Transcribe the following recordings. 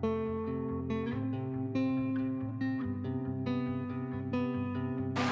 Hey,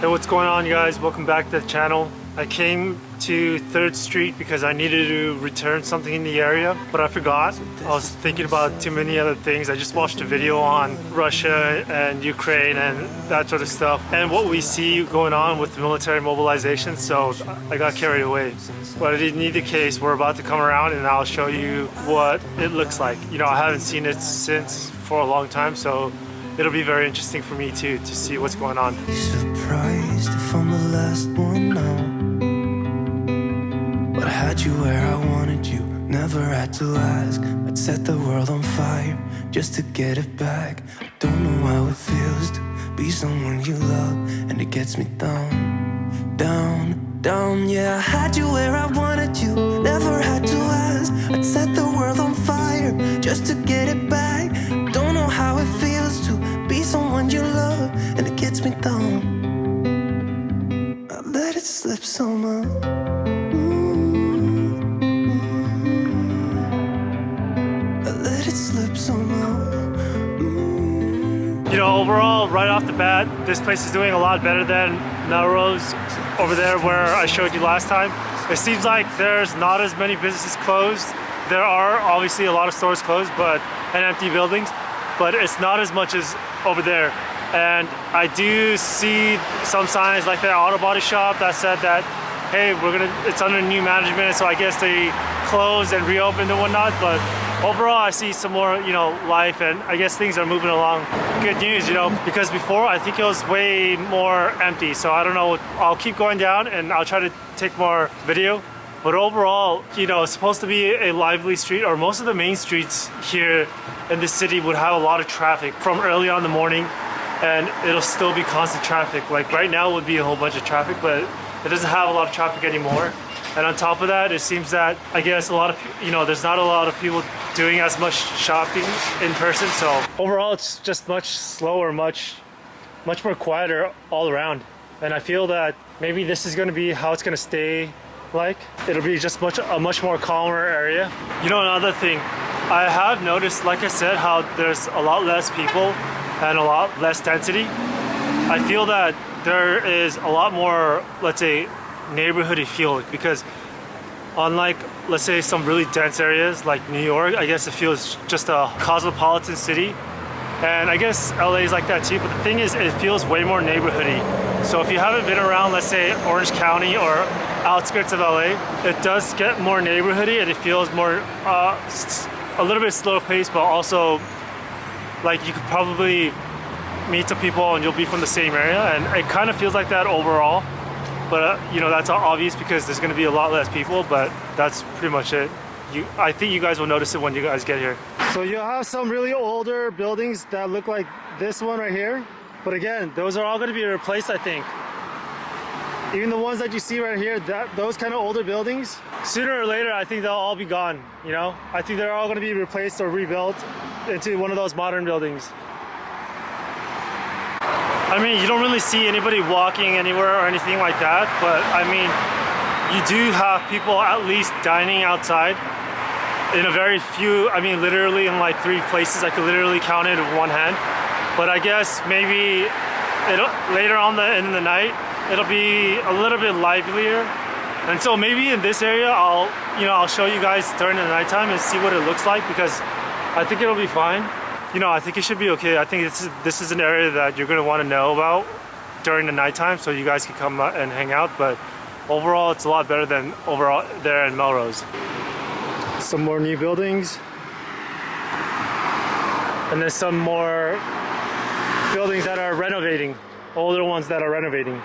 what's going on, you guys? Welcome back to the channel. I came to 3rd Street because I needed to return something in the area, but I forgot. I was thinking about too many other things. I just watched a video on Russia and Ukraine and that sort of stuff, and what we see going on with military mobilization, so I got carried away. But in either case, we're about to come around and I'll show you what it looks like. You know, I haven't seen it since for a long time, so it'll be very interesting for me to see what's going on. Surprised if I'm the last one now, but I had you where I wanted you, never had to ask. I'd set the world on fire just to get it back. I don't know how it feels to be someone you love, and it gets me down, down, down. Yeah, I had you where I wanted you, never had to ask. I'd set the world on fire just to get it back. Don't know how it feels to be someone you love, and it gets me down. I let it slip somehow. I let it slip somehow. You know, overall, right off the bat, this place is doing a lot better than Melrose over there where I showed you last time. It seems like there's not as many businesses closed. There are obviously a lot of stores closed and empty buildings, but it's not as much as over there. And I do see some signs like the auto body shop that said that, hey, it's under new management, so I guess they closed and reopened and whatnot. But overall, I see some more, you know, life, and I guess things are moving along. Good news, you know, because before I think it was way more empty. So I don't know, I'll keep going down and I'll try to take more video. But overall, you know, it's supposed to be a lively street, or most of the main streets here in the city would have a lot of traffic from early on in the morning, and it'll still be constant traffic. Like right now would be a whole bunch of traffic, but it doesn't have a lot of traffic anymore. And on top of that, it seems that, I guess, there's not a lot of people doing as much shopping in person. So overall, it's just much slower, much more quieter all around. And I feel that maybe this is going to be how it's going to stay. Like it'll be just a much more calmer area. You know, another thing I have noticed, like I said, how there's a lot less people and a lot less density. I feel that there is a lot more, let's say, neighborhoody feel, because unlike, let's say, some really dense areas like New York, I guess it feels just a cosmopolitan city. And I guess LA is like that too, but the thing is, it feels way more neighborhoody. So if you haven't been around, let's say, Orange County or outskirts of LA, it does get more neighborhoody, and it feels more, a little bit slower paced, but also like you could probably meet some people and you'll be from the same area, and it kind of feels like that overall. But you know, that's obvious because there's going to be a lot less people, but that's pretty much it. I think you guys will notice it when you guys get here. So you'll have some really older buildings that look like this one right here. But again, those are all going to be replaced, I think. Even the ones that you see right here, those kind of older buildings, sooner or later, I think they'll all be gone, you know? I think they're all going to be replaced or rebuilt into one of those modern buildings. I mean, you don't really see anybody walking anywhere or anything like that, but I mean, you do have people at least dining outside in a very few, I mean, literally in like 3 places. I could literally count it with one hand. But I guess maybe later on in the night, it'll be a little bit livelier. And so maybe in this area, I'll show you guys during the nighttime and see what it looks like, because I think it'll be fine. You know, I think it should be okay. I think this is an area that you're gonna want to know about during the nighttime, so you guys can come and hang out. But overall, it's a lot better than overall there in Melrose. Some more new buildings, and then some more buildings that are renovating, older ones that are renovating.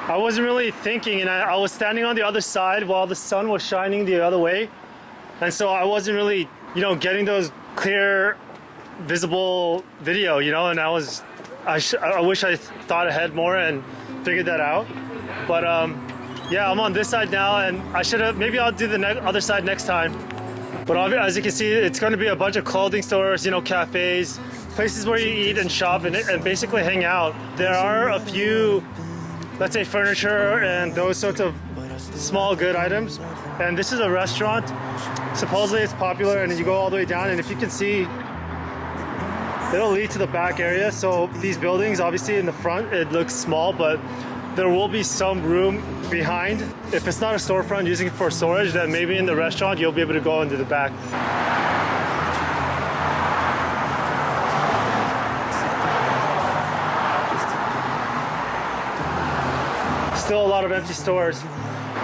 I wasn't really thinking, and I was standing on the other side while the sun was shining the other way, and so I wasn't really, you know, getting those clear, visible video, you know. And I wish I thought ahead more and figured that out. But yeah, I'm on this side now, and maybe I'll do the other side next time. But as you can see, it's going to be a bunch of clothing stores, you know, cafes, places where you eat and shop and basically hang out. There are a few, let's say, furniture and those sorts of small good items. And this is a restaurant. Supposedly it's popular, and you go all the way down, and if you can see, it'll lead to the back area. So these buildings, obviously in the front, it looks small, but there will be some room behind. If it's not a storefront using it for storage, then maybe in the restaurant you'll be able to go into the back. Still a lot of empty stores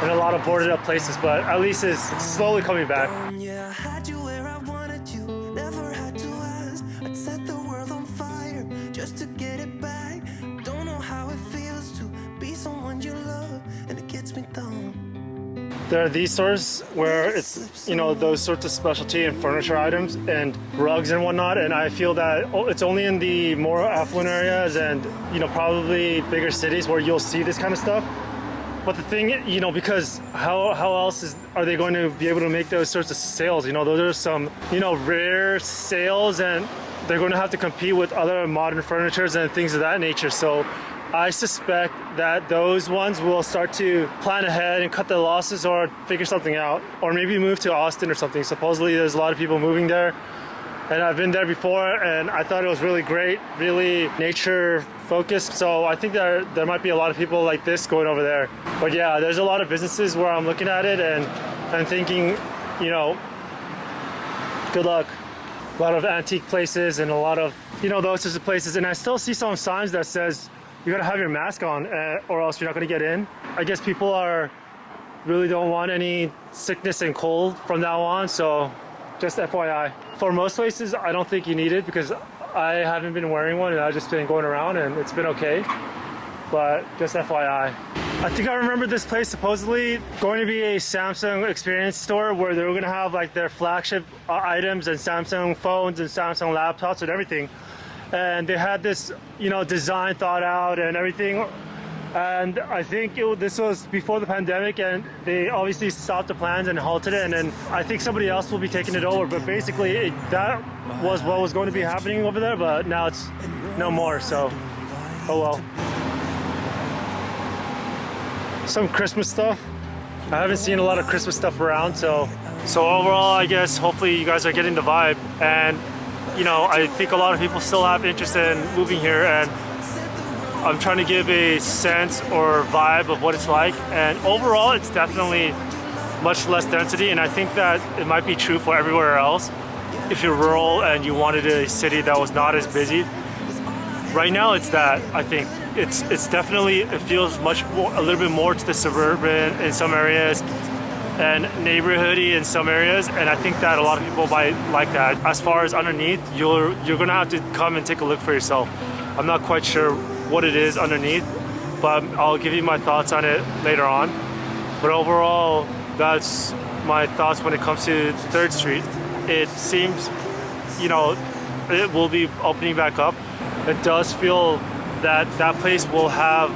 and a lot of boarded up places, but at least it's slowly coming back. Yeah, I had you where I wanted you, never had to ask. I'd set the world on fire just to get it back. Don't know how it feels to be someone you love, and it gets me down. There are these stores where it's, you know, those sorts of specialty and furniture items and rugs and whatnot, and I feel that it's only in the more affluent areas and, you know, probably bigger cities where you'll see this kind of stuff. But the thing, you know, because how else are they going to be able to make those sorts of sales? You know, those are some, you know, rare sales, and they're going to have to compete with other modern furnitures and things of that nature. So I suspect that those ones will start to plan ahead and cut their losses or figure something out, or maybe move to Austin or something. Supposedly there's a lot of people moving there, and I've been there before, and I thought it was really great, really nature focused. So I think there might be a lot of people like this going over there. But yeah, there's a lot of businesses where I'm looking at it and I'm thinking, you know, good luck. A lot of antique places and a lot of, you know, those sorts of places. And I still see some signs that says you gotta have your mask on or else you're not gonna get in. I guess people really don't want any sickness and cold from now on, so just FYI. For most places, I don't think you need it because I haven't been wearing one and I've just been going around and it's been okay. But just FYI. I think I remember this place supposedly going to be a Samsung experience store where they were gonna have like their flagship items and Samsung phones and Samsung laptops and everything. And they had this, you know, design thought out and everything. And I think this was before the pandemic, and they obviously stopped the plans and halted it, and then I think somebody else will be taking it over. But basically that was what was going to be happening over there, but now it's no more, so oh well. Some Christmas stuff. I haven't seen a lot of Christmas stuff around, so overall, I guess hopefully you guys are getting the vibe. And you know, I think a lot of people still have interest in moving here, and I'm trying to give a sense or vibe of what it's like. And overall, it's definitely much less density, and I think that it might be true for everywhere else. If you're rural and you wanted a city that was not as busy, right now it's that. I think it's definitely, it feels much more, a little bit more to the suburban in some areas and neighborhoody in some areas, and I think that a lot of people might like that. As far as underneath, you're gonna have to come and take a look for yourself. I'm not quite sure what it is underneath, but I'll give you my thoughts on it later on. But overall, that's my thoughts when it comes to 3rd Street. It seems, you know, it will be opening back up. It does feel that that place will have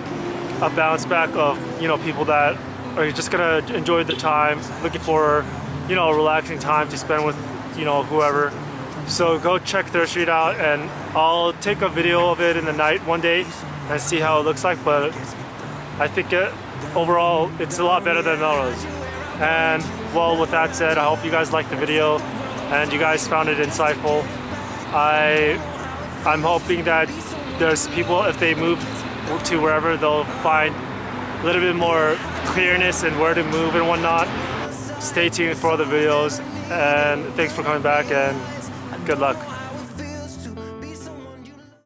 a bounce back of, you know, people that are just gonna enjoy the time, looking for, you know, a relaxing time to spend with, you know, whoever. So go check 3rd Street out, and I'll take a video of it in the night one day and see how it looks like. But I think overall it's a lot better than Melrose. And well, with that said, I hope you guys liked the video and you guys found it insightful. I'm hoping that there's people, if they move to wherever, they'll find a little bit more clearness in where to move and whatnot. Stay tuned for other videos, and thanks for coming back, and good luck.